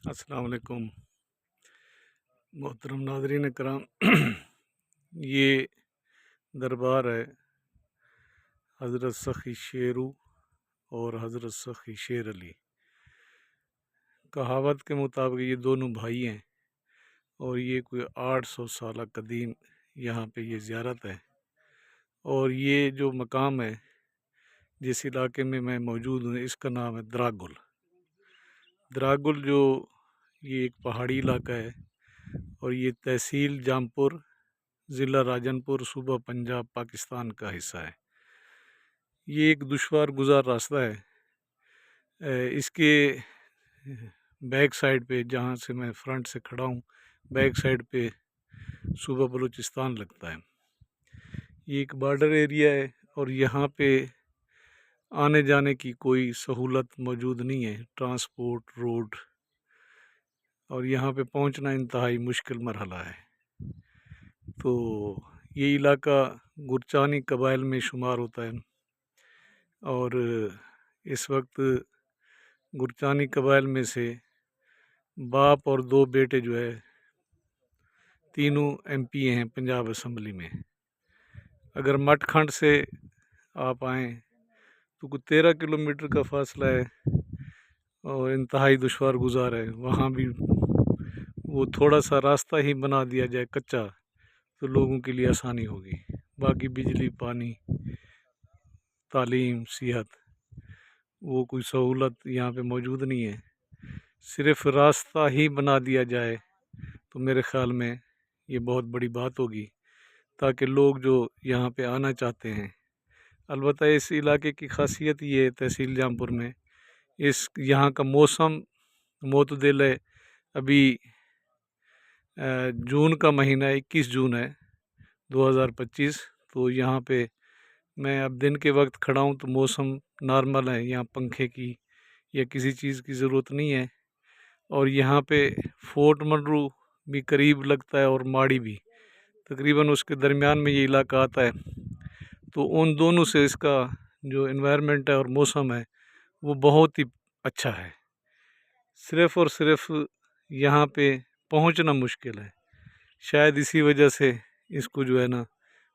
अस्सलाम वालेकुम मोहतरम नाज़रीन कराम। ये दरबार है हज़रत सखी शेरू और हज़रत सखी शेर अली। कहावत के मुताबिक ये दोनों भाई हैं और ये कोई 800 साल कदीम यहाँ पे ये ज़ियारत है। और ये जो मकाम है जिस इलाके में मैं मौजूद हूँ इसका नाम है द्रागुल। द्रागुल जो ये एक पहाड़ी इलाका है और ये तहसील जामपुर, ज़िला राजनपुर, सूबा पंजाब, पाकिस्तान का हिस्सा है। ये एक दुश्वार गुज़ार रास्ता है। इसके बैक साइड पे, जहाँ से मैं फ्रंट से खड़ा हूँ, बैक साइड पे सूबा बलूचिस्तान लगता है। ये एक बॉर्डर एरिया है और यहाँ पे आने जाने की कोई सहूलत मौजूद नहीं है, ट्रांसपोर्ट, रोड, और यहाँ पे पहुँचना इंतहाई मुश्किल मरहला है। तो ये इलाका गुरचानी कबाइल में शुमार होता है और इस वक्त गुरचानी कबाइल में से बाप और दो बेटे जो है तीनों एमपी हैं पंजाब असम्बली में। अगर मटखंड से आप आएँ तो कुछ 13 किलोमीटर का फासला है और इंतहाई दुश्वार गुज़ार है। वहाँ भी वो थोड़ा सा रास्ता ही बना दिया जाए कच्चा तो लोगों के लिए आसानी होगी। बाकी बिजली, पानी, तालीम, सेहत, वो कोई सहूलत यहाँ पे मौजूद नहीं है। सिर्फ रास्ता ही बना दिया जाए तो मेरे ख़्याल में ये बहुत बड़ी बात होगी, ताकि लोग जो यहाँ पे आना चाहते हैं। अलबत्ता इस इलाके की खासियत ये है, तहसील जामपुर में इस यहाँ का मौसम मोतदिल है। अभी जून का महीना 21 जून है 2025। तो यहाँ पे मैं अब दिन के वक्त खड़ा हूँ तो मौसम नॉर्मल है, यहाँ पंखे की या किसी चीज़ की ज़रूरत नहीं है। और यहाँ पे फोर्ट मंडरू भी करीब लगता है और माड़ी भी, तकरीबन उसके दरमियान में ये इलाका आता है। तो उन दोनों से इसका जो एनवायरनमेंट है और मौसम है वो बहुत ही अच्छा है। सिर्फ़ और सिर्फ यहाँ पे पहुँचना मुश्किल है। शायद इसी वजह से इसको जो है ना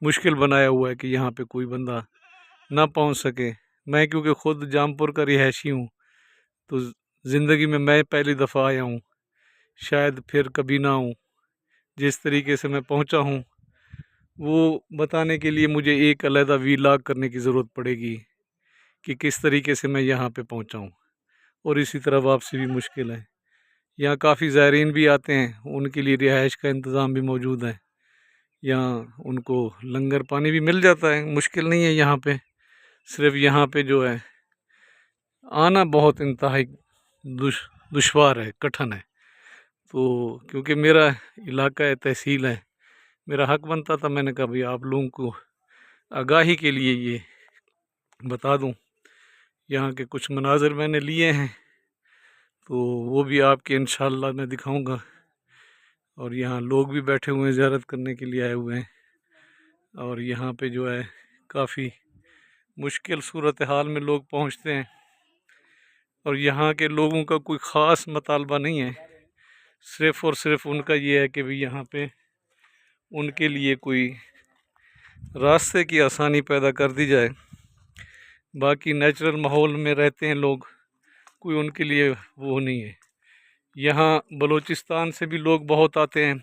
मुश्किल बनाया हुआ है कि यहाँ पे कोई बंदा ना पहुँच सके। मैं क्योंकि ख़ुद जामपुर का रिहायशी हूँ तो ज़िंदगी में मैं पहली दफ़ा आया हूँ, शायद फिर कभी ना आऊँ। जिस तरीके से मैं पहुँचा हूँ वो बताने के लिए मुझे एक अलहदा वीलॉग करने की ज़रूरत पड़ेगी कि किस तरीके से मैं यहाँ पे पहुँचा हूँ। और इसी तरह वापसी भी मुश्किल है। यहाँ काफ़ी ज़ायरीन भी आते हैं, उनके लिए रिहाइश का इंतज़ाम भी मौजूद है। यहाँ उनको लंगर पानी भी मिल जाता है, मुश्किल नहीं है यहाँ पे। सिर्फ यहाँ पे जो है आना बहुत इंतहाई दुश्वार है, कठिन है। तो क्योंकि मेरा इलाका है, तहसील है, मेरा हक बनता था, मैंने कहा भाई आप लोगों को आगाही के लिए ये बता दूं। यहाँ के कुछ मनाज़र मैंने लिए हैं तो वो भी आपके इंशाअल्लाह मैं दिखाऊंगा। और यहाँ लोग भी बैठे हुए हैं, ज़ियारत करने के लिए आए हुए हैं। और यहाँ पे जो है काफ़ी मुश्किल सूरत हाल में लोग पहुँचते हैं और यहाँ के लोगों का कोई ख़ास मतालबा नहीं है। सिर्फ़ और सिर्फ उनका ये है कि भाई यहाँ पे उनके लिए कोई रास्ते की आसानी पैदा कर दी जाए। बाकी नेचुरल माहौल में रहते हैं लोग, कोई उनके लिए वो नहीं है। यहाँ बलूचिस्तान से भी लोग बहुत आते हैं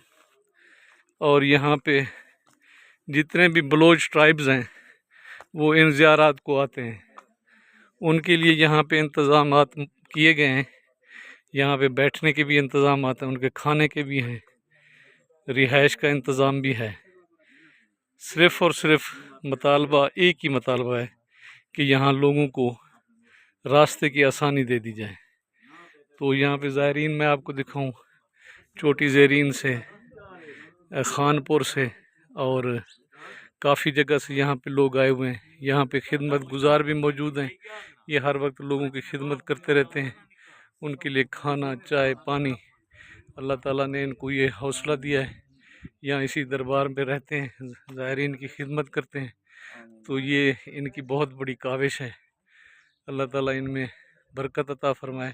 और यहाँ पे जितने भी बलोच ट्राइब्स हैं वो इन ज़ियारात को आते हैं। उनके लिए यहाँ पे इंतज़ामात किए गए हैं। यहाँ पे बैठने के भी इंतज़ामात हैं, उनके खाने के भी हैं, रिहाइश का इंतज़ाम भी है। सिर्फ़ और सिर्फ मतालबा एक ही मतालबा है कि यहाँ लोगों को रास्ते की आसानी दे दी जाए। तो यहाँ पे ज़ायरीन मैं आपको दिखाऊं, छोटी ज़ेरीन से, खानपुर से और काफ़ी जगह से यहाँ पे लोग आए हुए हैं। यहाँ पे खिदमत गुज़ार भी मौजूद हैं, ये हर वक्त लोगों की खिदमत करते रहते हैं। उनके लिए खाना, चाय, पानी, अल्लाह ताला ने इनको ये हौसला दिया है। यहाँ इसी दरबार में रहते हैं, ज़ायरीन की खिदमत करते हैं। तो ये इनकी बहुत बड़ी काविश है, अल्लाह ताला इनमें बरकत अता फ़रमाए।